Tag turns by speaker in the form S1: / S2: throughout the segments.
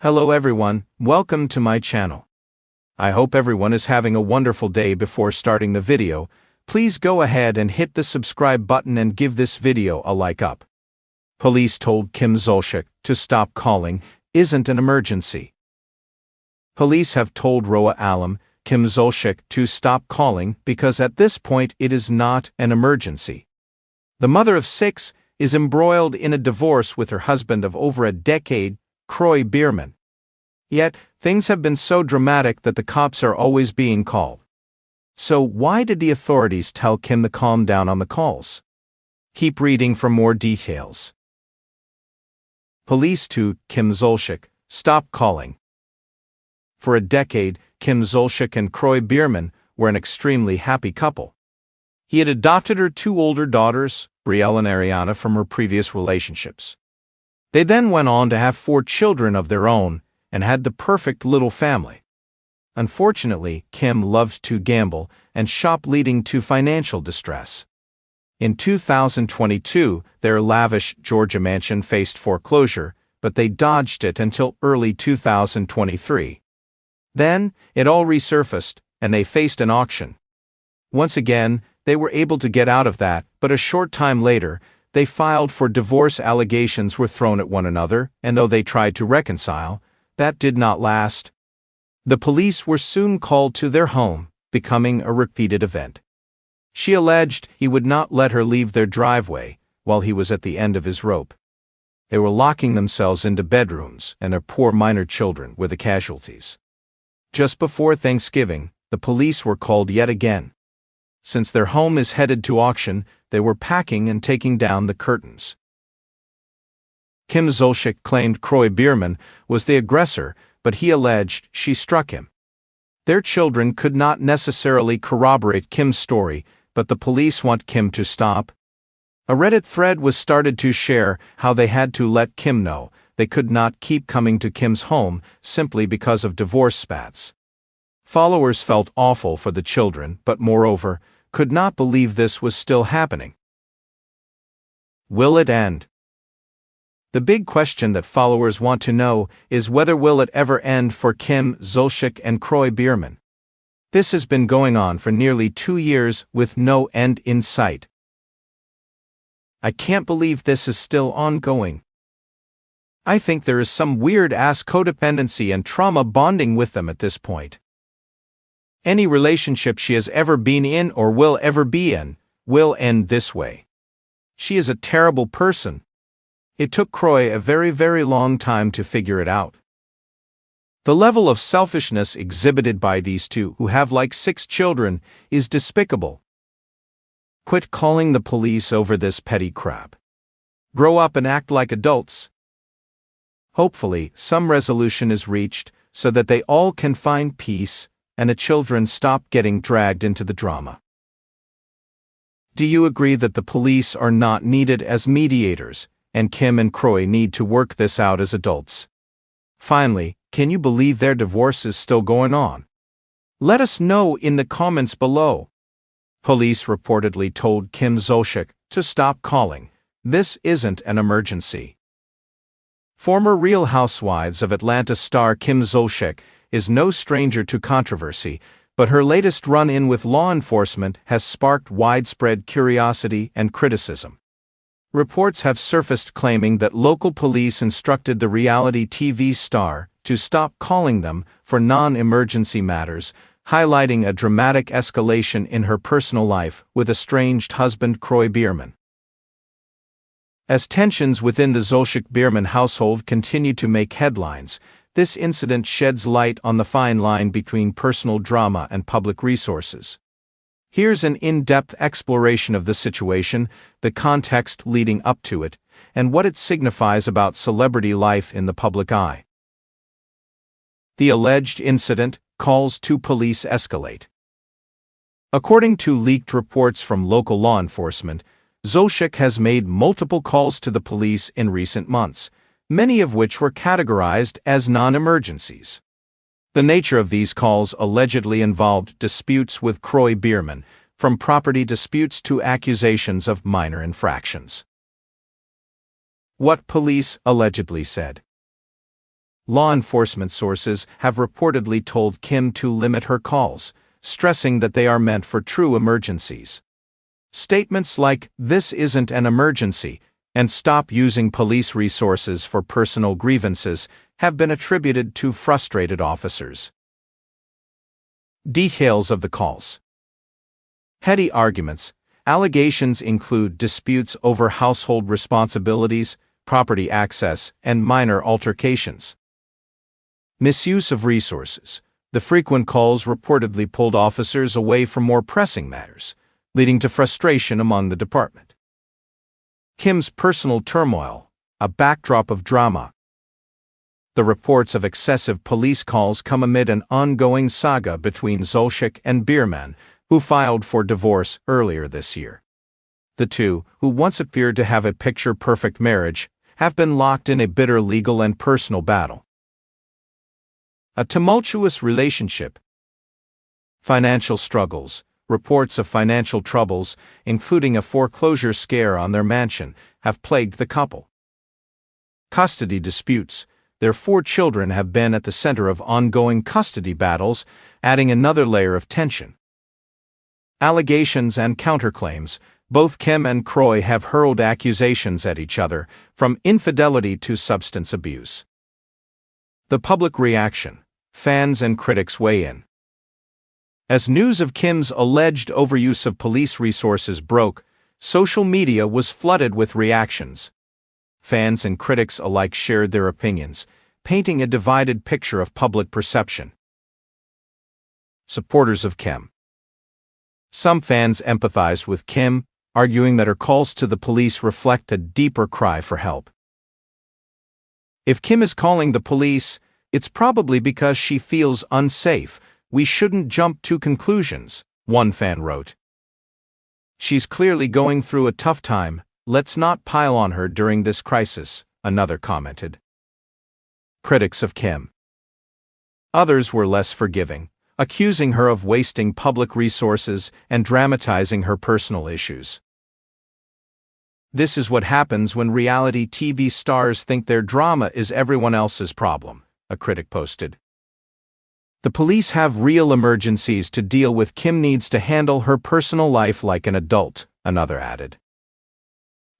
S1: Hello everyone, welcome to my channel. I hope everyone is having a wonderful day. Before starting the video, please go ahead and hit the subscribe button and give this video a like up. Police told Kim Zolciak to stop calling, isn't an emergency. Police have told Roa Alam, Kim Zolciak to stop calling because at this point it is not an emergency. The mother of 6 is embroiled in a divorce with her husband of over a decade, Kroy Bierman. Yet, things have been so dramatic that the cops are always being called. So why did the authorities tell Kim to calm down on the calls? Keep reading for more details. Police to Kim Zolciak, stop calling. For a decade, Kim Zolciak and Kroy Bierman were an extremely happy couple. He had adopted her 2 older daughters, Brielle and Ariana, from her previous relationships. They then went on to have 4 children of their own and had the perfect little family. Unfortunately, Kim loved to gamble and shop, leading to financial distress. In 2022, their lavish Georgia mansion faced foreclosure, but they dodged it until early 2023. Then, it all resurfaced, and they faced an auction. Once again, they were able to get out of that, but a short time later, they filed for divorce. Allegations were thrown at one another, and though they tried to reconcile, that did not last. The police were soon called to their home, becoming a repeated event. She alleged he would not let her leave their driveway while he was at the end of his rope. They were locking themselves into bedrooms, and their poor minor children were the casualties. Just before Thanksgiving, the police were called yet again. Since their home is headed to auction, they were packing and taking down the curtains. Kim Zolciak claimed Kroy Bierman was the aggressor, but he alleged she struck him. Their children could not necessarily corroborate Kim's story, but the police want Kim to stop. A Reddit thread was started to share how they had to let Kim know they could not keep coming to Kim's home simply because of divorce spats. Followers felt awful for the children, but moreover, could not believe this was still happening. Will it end? The big question that followers want to know is whether will it ever end for Kim Zolciak and Kroy Bierman. This has been going on for nearly 2 years with no end in sight. I can't believe this is still ongoing. I think there is some weird-ass codependency and trauma bonding with them at this point. Any relationship she has ever been in or will ever be in will end this way. She is a terrible person. It took Kroy a very, very long time to figure it out. The level of selfishness exhibited by these two, who have like 6 children, is despicable. Quit calling the police over this petty crap. Grow up and act like adults. Hopefully, some resolution is reached so that they all can find peace and the children stop getting dragged into the drama. Do you agree that the police are not needed as mediators, and Kim and Kroy need to work this out as adults? Finally, can you believe their divorce is still going on? Let us know in the comments below. Police reportedly told Kim Zolciak to stop calling. This isn't an emergency. Former Real Housewives of Atlanta star Kim Zolciak is no stranger to controversy, but her latest run-in with law enforcement has sparked widespread curiosity and criticism. Reports have surfaced claiming that local police instructed the reality TV star to stop calling them for non-emergency matters, highlighting a dramatic escalation in her personal life with estranged husband Kroy Bierman. As tensions within the Zolciak-Bierman household continue to make headlines, this incident sheds light on the fine line between personal drama and public resources. Here's an in-depth exploration of the situation, the context leading up to it, and what it signifies about celebrity life in the public eye. The alleged incident, calls to police escalate. According to leaked reports from local law enforcement, Zolciak has made multiple calls to the police in recent months, many of which were categorized as non-emergencies. The nature of these calls allegedly involved disputes with Kroy Bierman, from property disputes to accusations of minor infractions. What police allegedly said. law enforcement sources have reportedly told Kim to limit her calls, stressing that they are meant for true emergencies. Statements like, "This isn't an emergency," and "Stop using police resources for personal grievances," have been attributed to frustrated officers. Details of the calls. Petty arguments. Allegations include disputes over household responsibilities, property access, and minor altercations. Misuse of resources. The frequent calls reportedly pulled officers away from more pressing matters, leading to frustration among the department. Kim's personal turmoil, a backdrop of drama. The reports of excessive police calls come amid an ongoing saga between Zolciak and Bierman, who filed for divorce earlier this year. The two, who once appeared to have a picture-perfect marriage, have been locked in a bitter legal and personal battle. A tumultuous relationship. Financial struggles. Reports of financial troubles, including a foreclosure scare on their mansion, have plagued the couple. Custody disputes. Their 4 children have been at the center of ongoing custody battles, adding another layer of tension. Allegations and counterclaims. Both Kim and Kroy have hurled accusations at each other, from infidelity to substance abuse. The public reaction. Fans and critics weigh in. As news of Kim's alleged overuse of police resources broke, social media was flooded with reactions. Fans and critics alike shared their opinions, painting a divided picture of public perception. Supporters of Kim. Some fans empathized with Kim, arguing that her calls to the police reflect a deeper cry for help. "If Kim is calling the police, it's probably because she feels unsafe. We shouldn't jump to conclusions," one fan wrote. "She's clearly going through a tough time. Let's not pile on her during this crisis," another commented. Critics of Kim. Others were less forgiving, accusing her of wasting public resources and dramatizing her personal issues. "This is what happens when reality TV stars think their drama is everyone else's problem," a critic posted. "The police have real emergencies to deal with. Kim needs to handle her personal life like an adult," another added.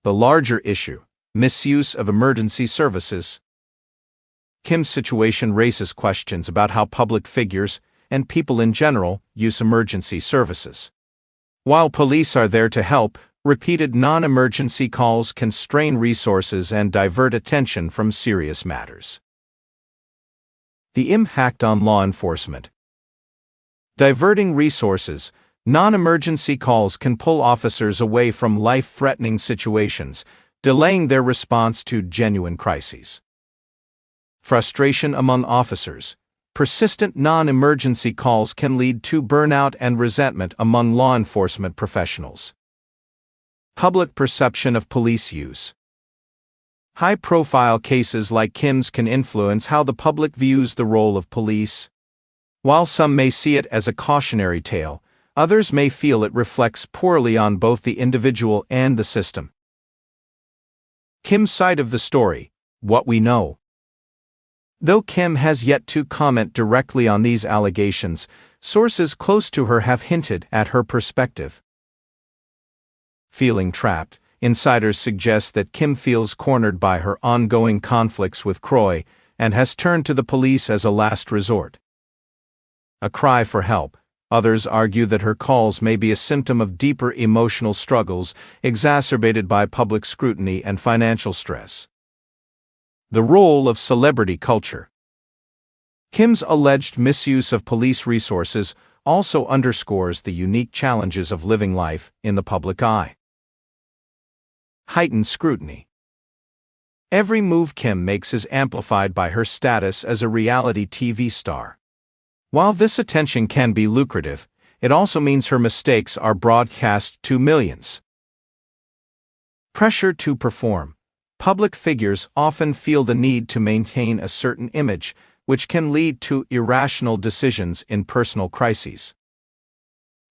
S1: The larger issue: misuse of emergency services. Kim's situation raises questions about how public figures, and people in general, use emergency services. While police are there to help, repeated non-emergency calls can strain resources and divert attention from serious matters. The impact on law enforcement. Diverting resources. Non-emergency calls can pull officers away from life-threatening situations, delaying their response to genuine crises. Frustration among officers. Persistent non-emergency calls can lead to burnout and resentment among law enforcement professionals. Public perception of police use. High-profile cases like Kim's can influence how the public views the role of police. While some may see it as a cautionary tale, others may feel it reflects poorly on both the individual and the system. Kim's side of the story. What we know. Though Kim has yet to comment directly on these allegations, sources close to her have hinted at her perspective. Feeling trapped. Insiders suggest that Kim feels cornered by her ongoing conflicts with Kroy and has turned to the police as a last resort. A cry for help. Others argue that her calls may be a symptom of deeper emotional struggles exacerbated by public scrutiny and financial stress. The role of celebrity culture. Kim's alleged misuse of police resources also underscores the unique challenges of living life in the public eye. Heightened scrutiny. Every move Kim makes is amplified by her status as a reality TV star. While this attention can be lucrative, it also means her mistakes are broadcast to millions. Pressure to perform. Public figures often feel the need to maintain a certain image, which can lead to irrational decisions in personal crises.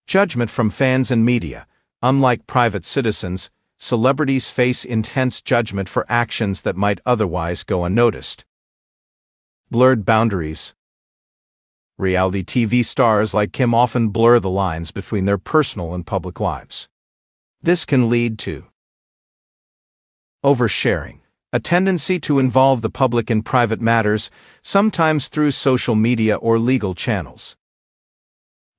S1: Judgment from fans and media. Unlike private citizens, celebrities face intense judgment for actions that might otherwise go unnoticed. Blurred boundaries. Reality TV stars like Kim often blur the lines between their personal and public lives. This can lead to oversharing, a tendency to involve the public in private matters, sometimes through social media or legal channels.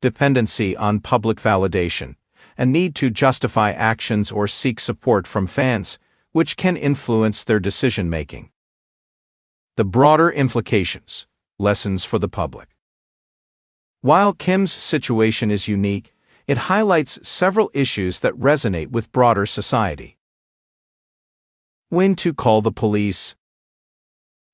S1: Dependency on public validation, a need to justify actions or seek support from fans, which can influence their decision-making. The broader implications, lessons for the public. While Kim's situation is unique, it highlights several issues that resonate with broader society. When to call the police.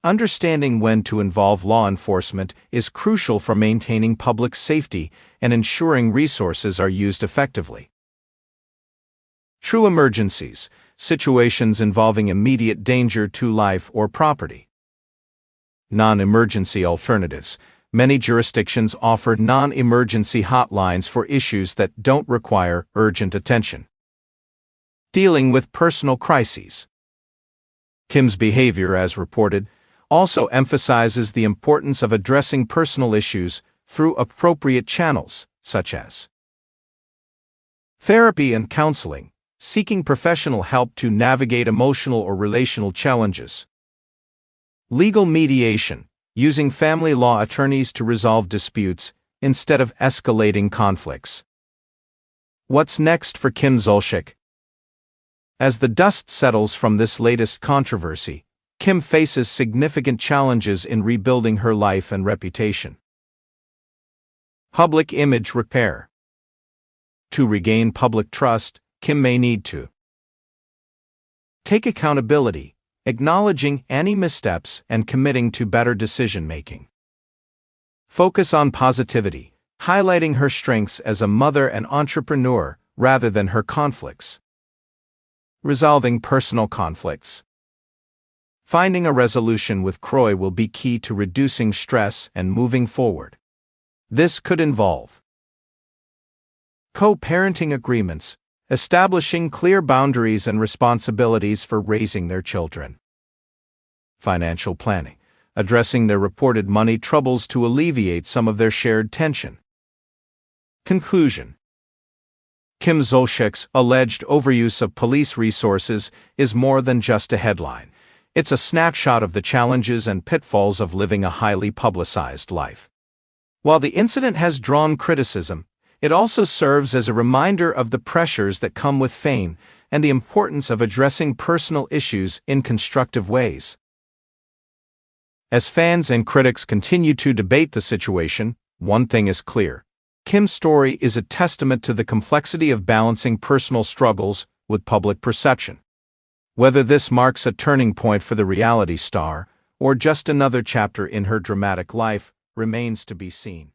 S1: Understanding when to involve law enforcement is crucial for maintaining public safety and ensuring resources are used effectively. True emergencies, situations involving immediate danger to life or property. Non-emergency alternatives. Many jurisdictions offer non-emergency hotlines for issues that don't require urgent attention. Dealing with personal crises. Kim's behavior, as reported, also emphasizes the importance of addressing personal issues through appropriate channels, such as therapy and counseling, seeking professional help to navigate emotional or relational challenges. Legal mediation, using family law attorneys to resolve disputes instead of escalating conflicts. What's next for Kim Zolciak? As the dust settles from this latest controversy, Kim faces significant challenges in rebuilding her life and reputation. Public image repair. To regain public trust, Kim may need to take accountability, acknowledging any missteps and committing to better decision-making. Focus on positivity, highlighting her strengths as a mother and entrepreneur rather than her conflicts. Resolving personal conflicts. Finding a resolution with Croy will be key to reducing stress and moving forward. This could involve co-parenting agreements, establishing clear boundaries and responsibilities for raising their children. Financial planning, addressing their reported money troubles to alleviate some of their shared tension. Conclusion. Kim Zolciak's alleged overuse of police resources is more than just a headline. It's a snapshot of the challenges and pitfalls of living a highly publicized life. While the incident has drawn criticism, it also serves as a reminder of the pressures that come with fame and the importance of addressing personal issues in constructive ways. As fans and critics continue to debate the situation, one thing is clear. Kim's story is a testament to the complexity of balancing personal struggles with public perception. Whether this marks a turning point for the reality star, or just another chapter in her dramatic life, remains to be seen.